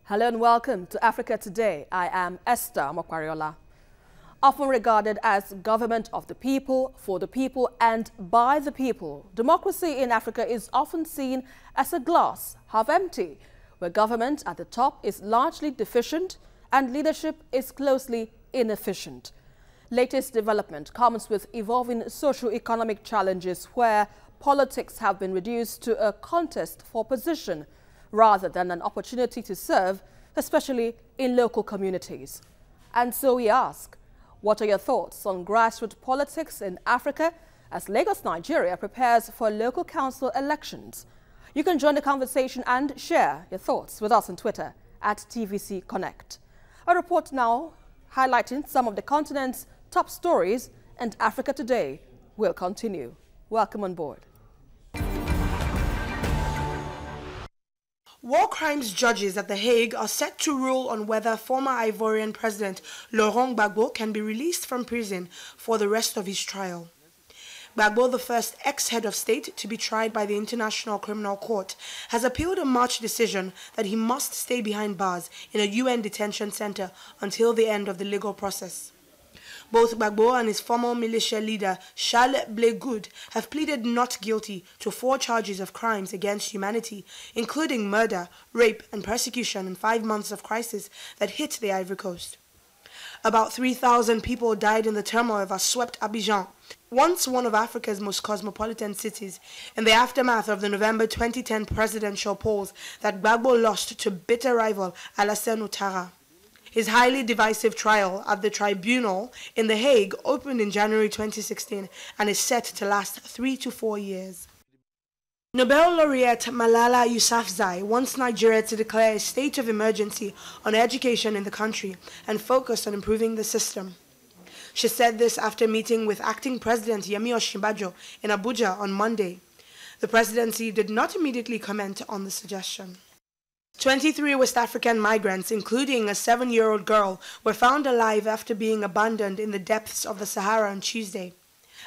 Hello and welcome to Africa Today. I am Esther Mokwariola. Often regarded as government of the people, for the people and by the people, democracy in Africa is often seen as a glass half empty, where government at the top is largely deficient and leadership is closely inefficient. Latest development comes with evolving socio-economic challenges where politics have been reduced to a contest for position rather than an opportunity to serve, especially in local communities. And so we ask, what are your thoughts on grassroots politics in Africa as Lagos, Nigeria prepares for local council elections? You can join the conversation and share your thoughts with us on Twitter at TVC Connect. A report now highlighting some of the continent's top stories, and Africa Today will continue. Welcome on board. War crimes judges at The Hague are set to rule on whether former Ivorian President Laurent Gbagbo can be released from prison for the rest of his trial. Gbagbo, the first ex-head of state to be tried by the International Criminal Court, has appealed a March decision that he must stay behind bars in a UN detention center until the end of the legal process. Both Gbagbo and his former militia leader, Charles Blé Good, have pleaded not guilty to 4 charges of crimes against humanity, including murder, rape, and persecution in 5 months of crisis that hit the Ivory Coast. About 3,000 people died in the turmoil that swept Abidjan, once one of Africa's most cosmopolitan cities, in the aftermath of the November 2010 presidential polls that Gbagbo lost to bitter rival Alassane Ouattara. His highly divisive trial at the tribunal in The Hague opened in January 2016 and is set to last 3 to 4 years. Nobel laureate Malala Yousafzai wants Nigeria to declare a state of emergency on education in the country and focus on improving the system. She said this after meeting with acting President Yemi Osinbajo in Abuja on Monday. The presidency did not immediately comment on the suggestion. 23 West African migrants, including a 7-year-old girl, were found alive after being abandoned in the depths of the Sahara on Tuesday.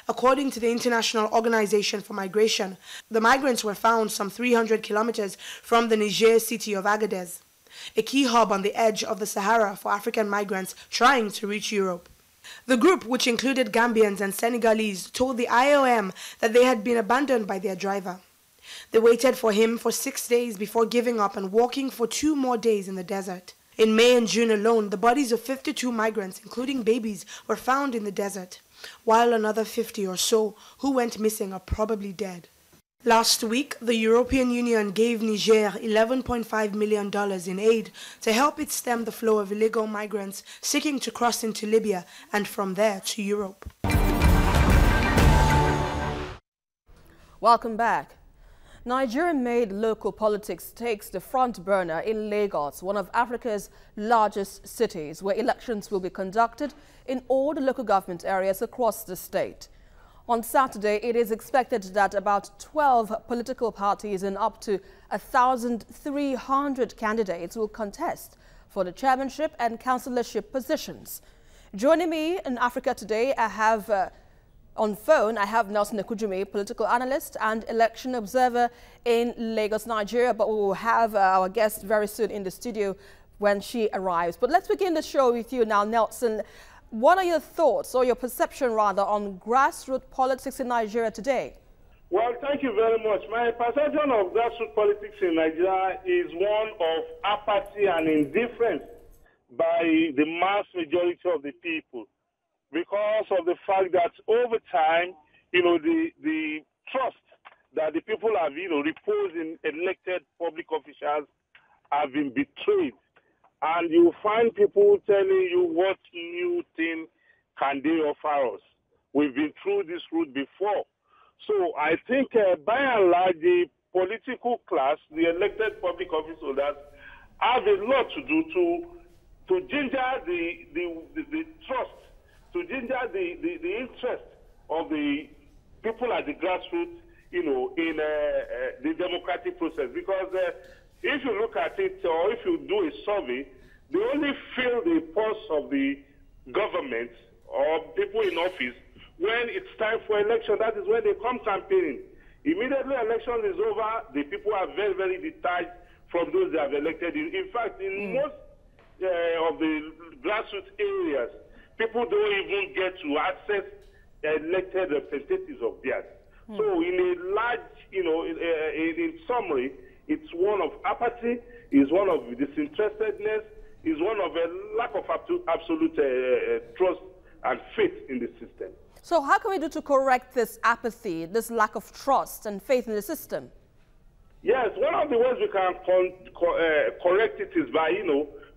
According to the International Organization for Migration, the migrants were found some 300 kilometers from the Niger city of Agadez, a key hub on the edge of the Sahara for African migrants trying to reach Europe. The group, which included Gambians and Senegalese, told the IOM that they had been abandoned by their driver. They waited for him for 6 days before giving up and walking for 2 more days in the desert. In May and June alone, the bodies of 52 migrants, including babies, were found in the desert, while another 50 or so who went missing are probably dead. Last week, the European Union gave Niger $11.5 million in aid to help it stem the flow of illegal migrants seeking to cross into Libya and from there to Europe. Welcome back. Nigerian-made local politics takes the front burner in Lagos, one of Africa's largest cities, where elections will be conducted in all the local government areas across the state. On Saturday, it is expected that about 12 political parties and up to 1,300 candidates will contest for the chairmanship and councillorship positions. Joining me in Africa Today, I have on phone, I have Nelson Ekujumi, political analyst and election observer in Lagos, Nigeria, but we will have our guest very soon in the studio when she arrives. But let's begin the show with you now, Nelson. What are your thoughts, or your perception rather, on grassroots politics in Nigeria today? Well, thank you very much. My perception of grassroots politics in Nigeria is one of apathy and indifference by the mass majority of the people, because of the fact that over time, the trust that the people have, reposed in elected public officials have been betrayed. And you find people telling you what new thing can they offer us. We've been through this route before. So I think by and large, the political class, the elected public office holders, have a lot to do to ginger the trust, to ginger the interest of the people at the grassroots, in the democratic process. Because if you look at it, or if you do a survey, they only feel the pulse of the government or people in office when it's time for election. That is when they come campaigning. Immediately election is over, the people are very, very detached from those they have elected. In fact, in most of the grassroots areas, people don't even get to access elected representatives of theirs. So in a large, in summary, it's one of apathy, is one of disinterestedness, is one of a lack of absolute trust and faith in the system. So how can we do to correct this apathy, this lack of trust and faith in the system? Yes, one of the ways we can correct it is by,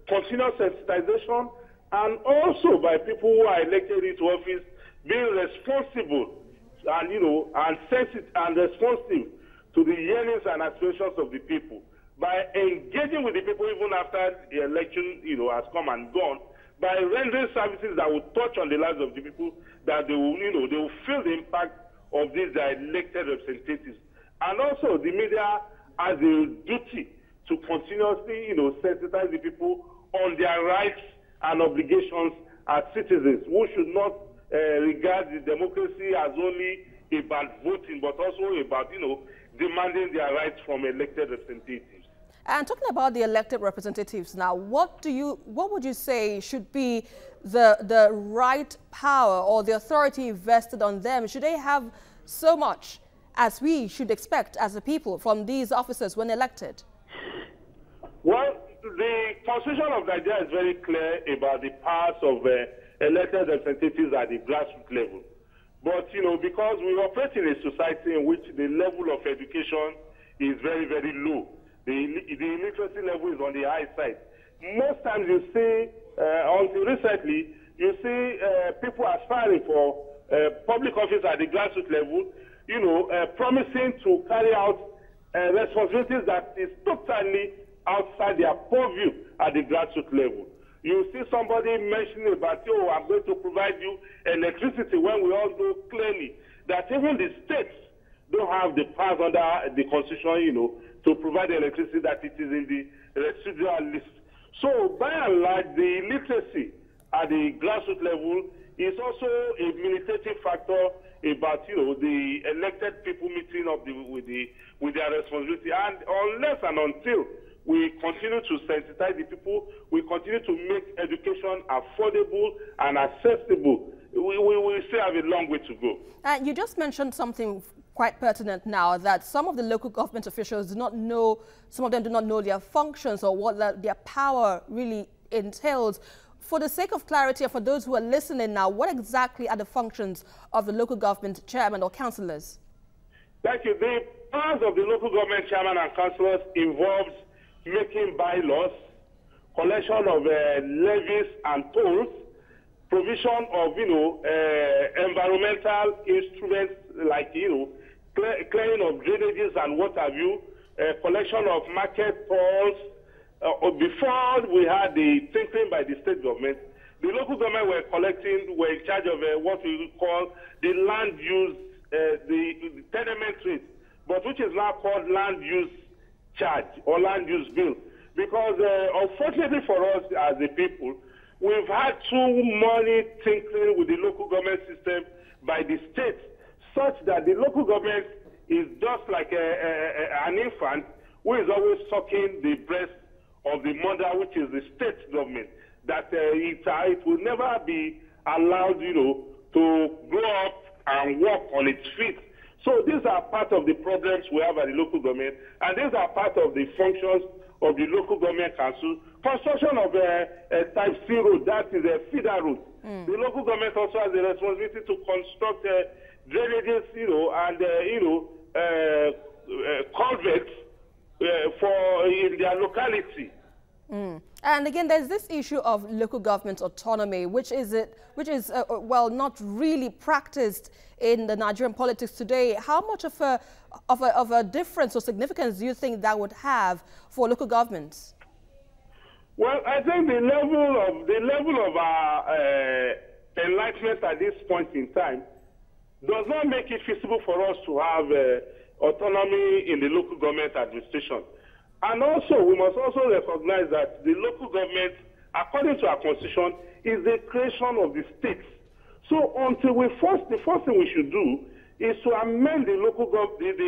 continuous sensitization, and also by people who are elected into office being responsible and, and sensitive and responsive to the yearnings and aspirations of the people. By engaging with the people even after the election, has come and gone, by rendering services that will touch on the lives of the people, that they will, they will feel the impact of these elected representatives. And also the media has a duty to continuously, sensitize the people on their rights and obligations as citizens who should not regard the democracy as only about voting, but also about, demanding their rights from elected representatives. And talking about the elected representatives now, what would you say should be the right power or the authority vested on them? Should they have so much as we should expect as a people from these officers when elected? Well, the Constitution of Nigeria is very clear about the powers of elected representatives at the grassroots level. But, because we operate in a society in which the level of education is very, very low, the illiteracy level is on the high side. Most times you see, until recently, you see people aspiring for public office at the grassroots level, promising to carry out responsibilities that is totally outside their purview at the grassroots level. You see somebody mentioning about, I'm going to provide you electricity, when we all know clearly that even the states don't have the powers under the Constitution, to provide the electricity, that it is in the residual list. So by and large, the illiteracy at the grassroots level is also a militating factor about, the elected people meeting up with their responsibility. And unless and until we continue to sensitize the people, we continue to make education affordable and accessible, we still have a long way to go. And you just mentioned something quite pertinent now, that some of the local government officials do not know, some of them do not know their functions or what their power really entails. For the sake of clarity, and for those who are listening now, what exactly are the functions of the local government chairman or councillors? Thank you. The powers of the local government chairman and councillors involves making bylaws, collection of levies and tolls, provision of, environmental instruments like, clearing of drainages and what have you, collection of market tolls. Before we had the tinkering by the state government, the local government were in charge of what we call the land use, the tenement rate, but which is now called land use charge or land use bill. Because unfortunately for us as a people, we've had too many tinkering with the local government system by the state, such that the local government is just like an infant who is always sucking the breast of the mother, which is the state government, that it will never be allowed, to grow up and walk on its feet. So these are part of the problems we have at the local government, and these are part of the functions of the local government council. Construction of a type C road, that is a feeder road. The local government also has the responsibility to construct drainages, and culverts for in their locality. And again, there's this issue of local government autonomy, which is well, not really practiced in the Nigerian politics today. How much of a difference or significance do you think that would have for local governments? Well, I think the level of our enlightenment at this point in time does not make it feasible for us to have autonomy in the local government administration. And also, we must also recognize that the local government, according to our constitution, is the creation of the states. So until the first thing we should do is to amend the local government,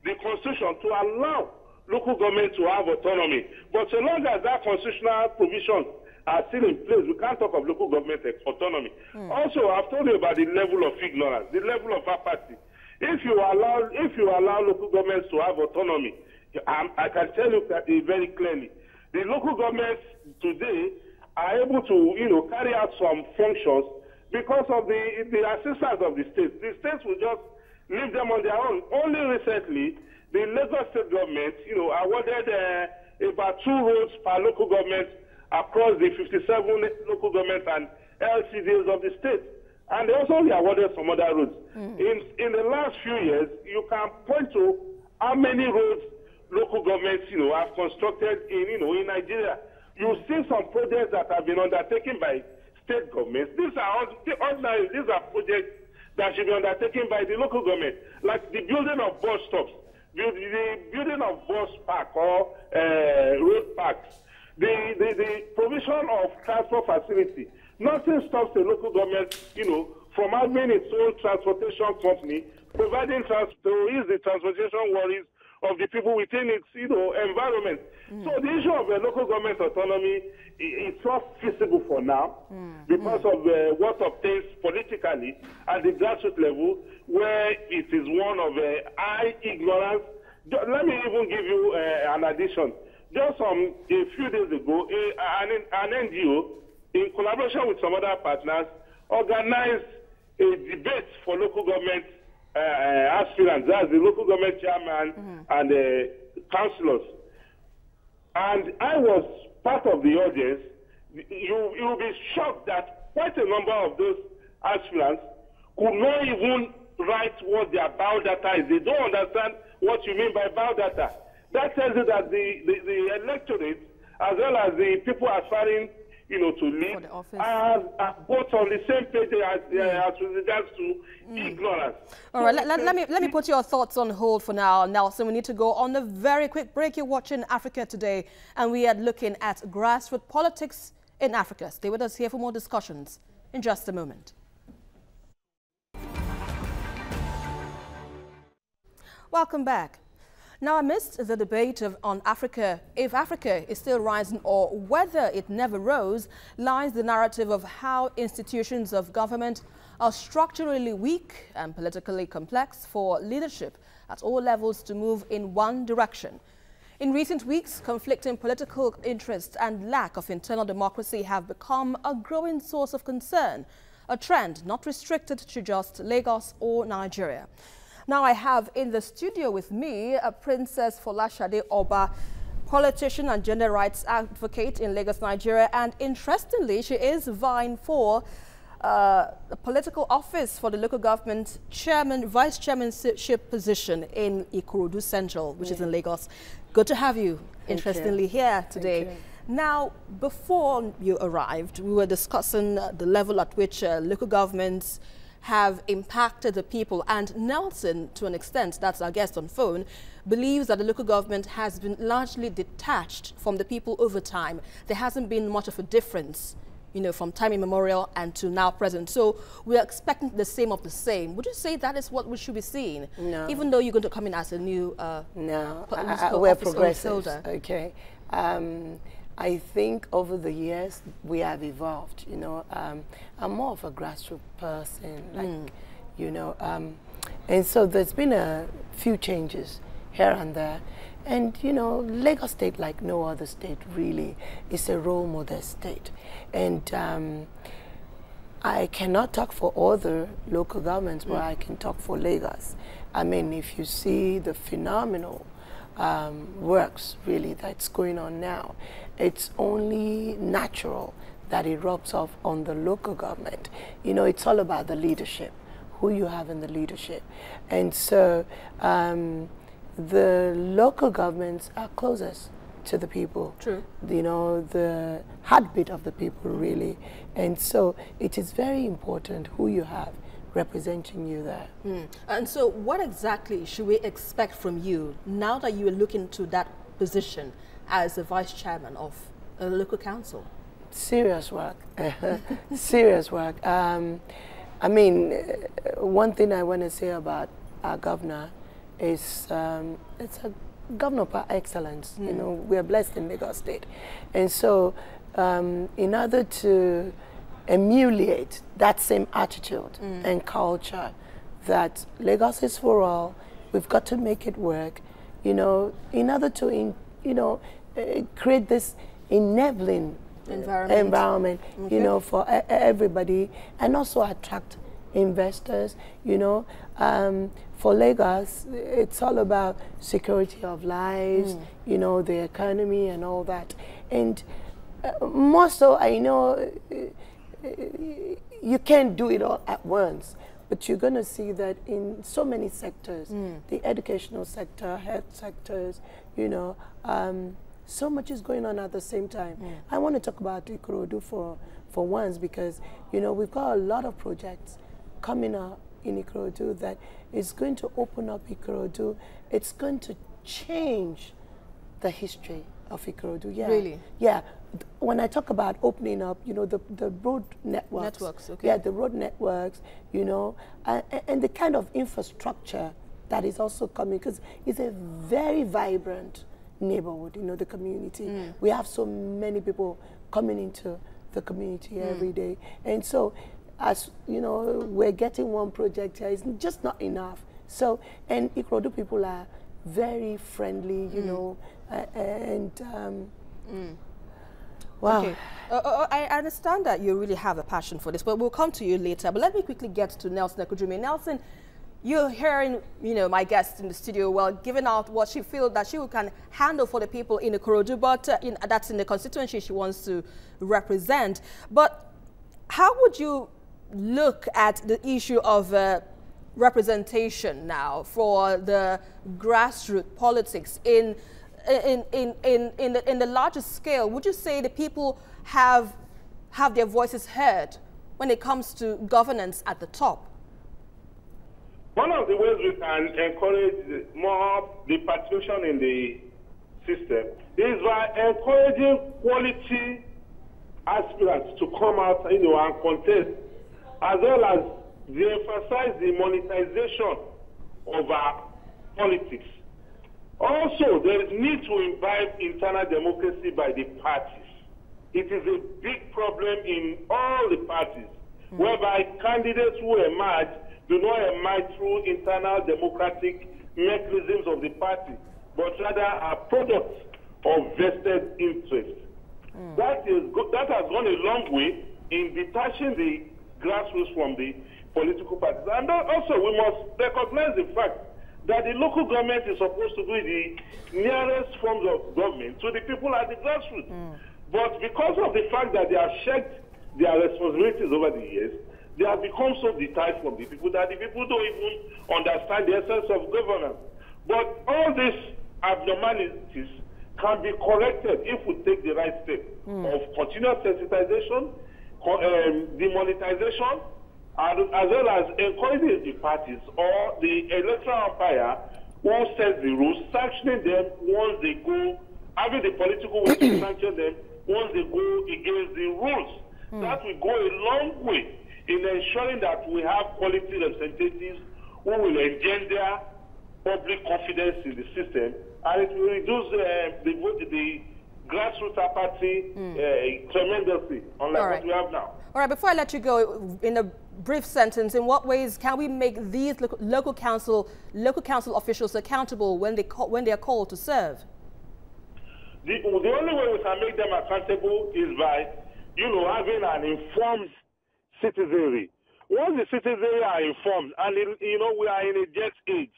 the constitution, to allow local government to have autonomy. But so long as that constitutional provisions are still in place, we can't talk of local government autonomy. Also, I've told you about the level of ignorance, the level of apathy. If you allow local governments to have autonomy, I can tell you that very clearly, the local governments today are able to, carry out some functions because of the assistance of the states. The states will just leave them on their own. Only recently, the Lagos state government, awarded about 2 roads per local government across the 57 local governments and LCDs of the state. And they also awarded some other roads. In the last few years, you can point to how many roads local governments, have constructed in Nigeria. You see some projects that have been undertaken by state governments. These are projects that should be undertaken by the local government, like the building of bus stops, the building of bus park or road parks, the provision of transport facility. Nothing stops the local government, from having its own transportation company, providing to ease the transportation worries of the people within its, environment. So the issue of local government autonomy, it's not feasible for now because of what obtains politically at the grassroots level, where it is one of high ignorance. Let me even give you an addition. Just a few days ago, an NGO, in collaboration with some other partners, organized a debate for local government aspirants, that's the local government chairman and councillors. And I was part of the audience. You will be shocked that quite a number of those aspirants could not even write what their biodata is. They don't understand what you mean by biodata. That tells you that the electorate, as well as the people aspiring, to lead, are both on the same page as with regards to ignorance. All right, let me put your thoughts on hold for now, Nelson. We need to go on a very quick break. You're watching Africa Today, and we are looking at grassroots politics in Africa. Stay with us here for more discussions in just a moment. Welcome back. Now, amidst the debate on Africa, if Africa is still rising or whether it never rose, lies the narrative of how institutions of government are structurally weak and politically complex for leadership at all levels to move in one direction. In recent weeks, conflicting political interests and lack of internal democracy have become a growing source of concern, a trend not restricted to just Lagos or Nigeria. Now I have in the studio with me a Princess Folashade Oba, politician and gender rights advocate in Lagos, Nigeria, and interestingly, she is vying for the political office for the local government vice chairmanship position in Ikorodu Central, which is in Lagos. Good to have you, interestingly, here today. Now, before you arrived, we were discussing the level at which local governments have impacted the people, and Nelson, to an extent, that's our guest on phone, believes that the local government has been largely detached from the people over time. There hasn't been much of a difference, from time immemorial and to now present. So we're expecting the same of the same. Would you say that is what we should be seeing? No. Even though you're going to come in as a new no, we're progressive. Okay. I think over the years we have evolved. I'm more of a grassroots person, and so there's been a few changes here and there. And Lagos State, like no other state, really is a role model state. And I cannot talk for other local governments, but I can talk for Lagos. I mean, if you see the phenomenal works really that's going on now, it's only natural that it rubs off on the local government. It's all about the leadership, who you have in the leadership. And so the local governments are closest to the people. True. The heartbeat of the people, really. And so it is very important who you have representing you there. And so what exactly should we expect from you now that you are looking to that position as the vice chairman of a local council? Serious work. Serious work. I mean, one thing I want to say about our governor is it's a governor par excellence. You know, we are blessed in Lagos State. And so in order to emulate that same attitude and culture that Lagos is for all, we've got to make it work, you know, in order to, create this enabling environment, you know, for everybody, and also attract investors, you know. For Lagos, it's all about security of lives, you know, the economy and all that. And more so, I know you can't do it all at once, but you're going to see that in so many sectors, the educational sector, health sectors, you know, so much is going on at the same time. I want to talk about Ikorodu for once, because, you know, we've got a lot of projects coming up in Ikorodu that is going to open up Ikorodu. It's going to change the history of Ikorodu. Yeah. Really? Yeah. When I talk about opening up, you know, the road networks. Okay. Yeah, the road networks, you know, and the kind of infrastructure that is also coming, because it's a very vibrant neighborhood, you know, the community. We have so many people coming into the community every day. And so, as you know, we're getting one project here, it's just not enough. So, and Ikorodu people are very friendly, you know, and wow. Okay. I understand that you really have a passion for this, but we'll come to you later. But let me quickly get to Nelson Ekujumi. Nelson, you're hearing, you know, my guest in the studio, well, giving out what she feels that she can handle for the people in Ikorodu, but that's in the constituency she wants to represent. But how would you look at the issue of representation now for the grassroots politics in the largest scale? Would you say the people have their voices heard when it comes to governance at the top? One of the ways we can encourage more the participation in the system is by encouraging quality aspirants to come out, you know, and contest, as well as de-emphasize the monetization of our politics. Also, there is need to imbibe internal democracy by the parties. It is a big problem in all the parties, whereby candidates who emerge do not emerge through internal democratic mechanisms of the party, but rather are products of vested interests. That has gone a long way in detaching the grassroots from the political parties. And also, we must recognize the fact that the local government is supposed to be the nearest forms of government to the people at the grassroots. But because of the fact that they have shared their responsibilities over the years, they have become so detached from the people that the people don't even understand the essence of governance. But all these abnormalities can be corrected if we take the right step of continuous sensitization, demonetization, as well as encouraging the parties or the electoral umpire who sets the rules, sanctioning them once they go, having the political will to sanction them once they go against the rules. That will go a long way in ensuring that we have quality representatives who will engender public confidence in the system, and it will reduce the grassroots apathy tremendously, unlike what we have now. All right, before I let you go, in a brief sentence, in what ways can we make these local council officials accountable when they are called to serve? The only way we can make them accountable is by, you know, having an informed citizenry. Once the citizenry are informed, and you know, we are in a jet age,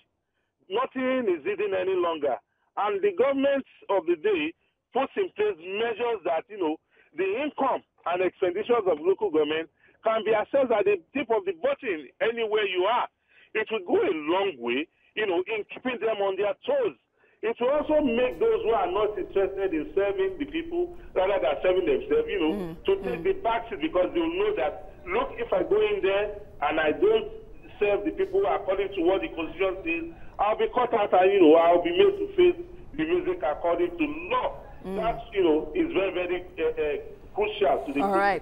nothing is hidden any longer, and the government of the day puts in place measures that, you know, the income and expenditures of local government can be assessed at the tip of the button anywhere you are. It will go a long way, you know, in keeping them on their toes. It will also make those who are not interested in serving the people rather than serving themselves, you know, to take the backseat, because they will know that, look, if I go in there and I don't serve the people according to what the Constitution says, I'll be cut out and, you know, I'll be made to face the music according to law. That, you know, is very, very crucial to the All right.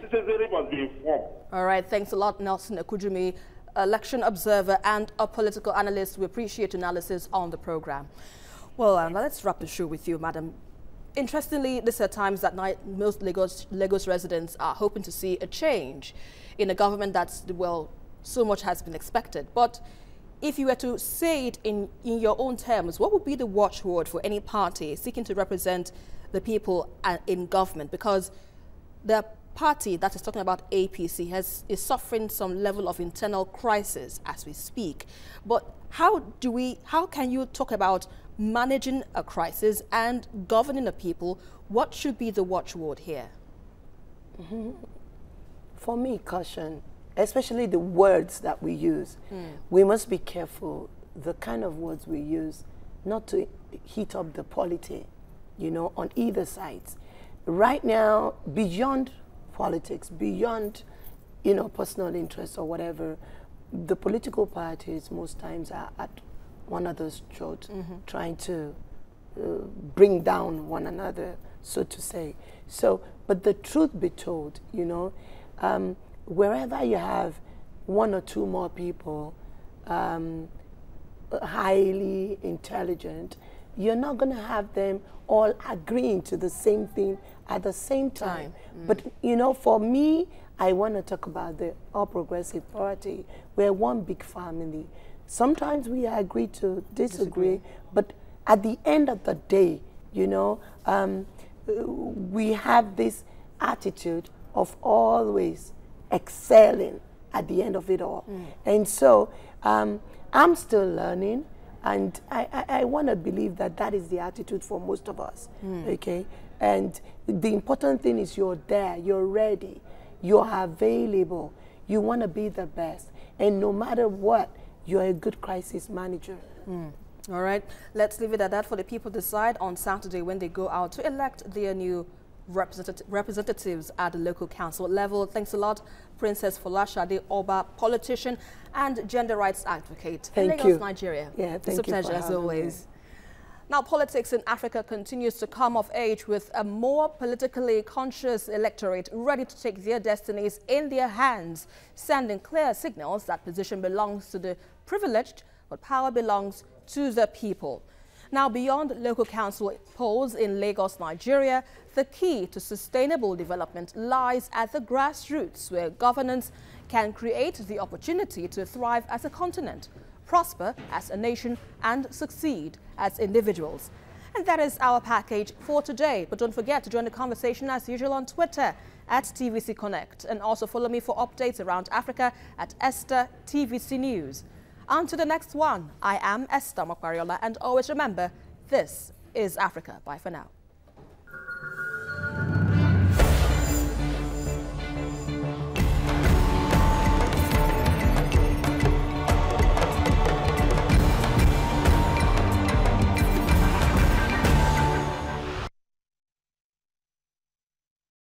The citizenry must be informed. All right. Thanks a lot, Nelson Ekujumi, election observer and a political analyst. We appreciate your analysis on the program. Well, let's wrap the show with you, Madam. Interestingly, these are times that most Lagos residents are hoping to see a change in a government that's, well, so much has been expected. But if you were to say it in your own terms, what would be the watchword for any party seeking to represent the people in government? Because the party that is talking about APC is suffering some level of internal crisis as we speak. But how can you talk about managing a crisis and governing the people? What should be the watchword here? Mm-hmm. For me, caution, especially the words that we use. We must be careful the kind of words we use, not to heat up the polity, you know, on either sides. Right now, beyond politics, beyond, you know, personal interests or whatever, the political parties most times are at one another's throat, trying to bring down one another, so to say. So, but the truth be told, you know, wherever you have one or two more people highly intelligent, you're not going to have them all agreeing to the same thing at the same time. But, you know, for me, I want to talk about the All Progressive Party. We're one big family. Sometimes we agree to disagree, but at the end of the day, you know, we have this attitude of always excelling at the end of it all. And so I'm still learning, and I want to believe that that is the attitude for most of us, okay? And the important thing is you're there, you're ready, you're available, you want to be the best, and no matter what, you're a good crisis manager. All right, let's leave it at that for the people to decide on Saturday when they go out to elect their new representatives at the local council level. Thanks a lot, Princess Folashade Oba, politician and gender rights advocate in Lagos, Nigeria. Yeah, thank you. It's a pleasure as always. Now, politics in Africa continues to come of age with a more politically conscious electorate ready to take their destinies in their hands, sending clear signals that position belongs to the privileged, but power belongs to the people. Now, beyond local council polls in Lagos, Nigeria, the key to sustainable development lies at the grassroots, where governance can create the opportunity to thrive as a continent, prosper as a nation, and succeed as individuals. And that is our package for today. But don't forget to join the conversation as usual on Twitter at TVC Connect, and also follow me for updates around Africa at Esther TVC News. On to the next one. I am Esther Mokwariola, and always remember, this is Africa. Bye for now.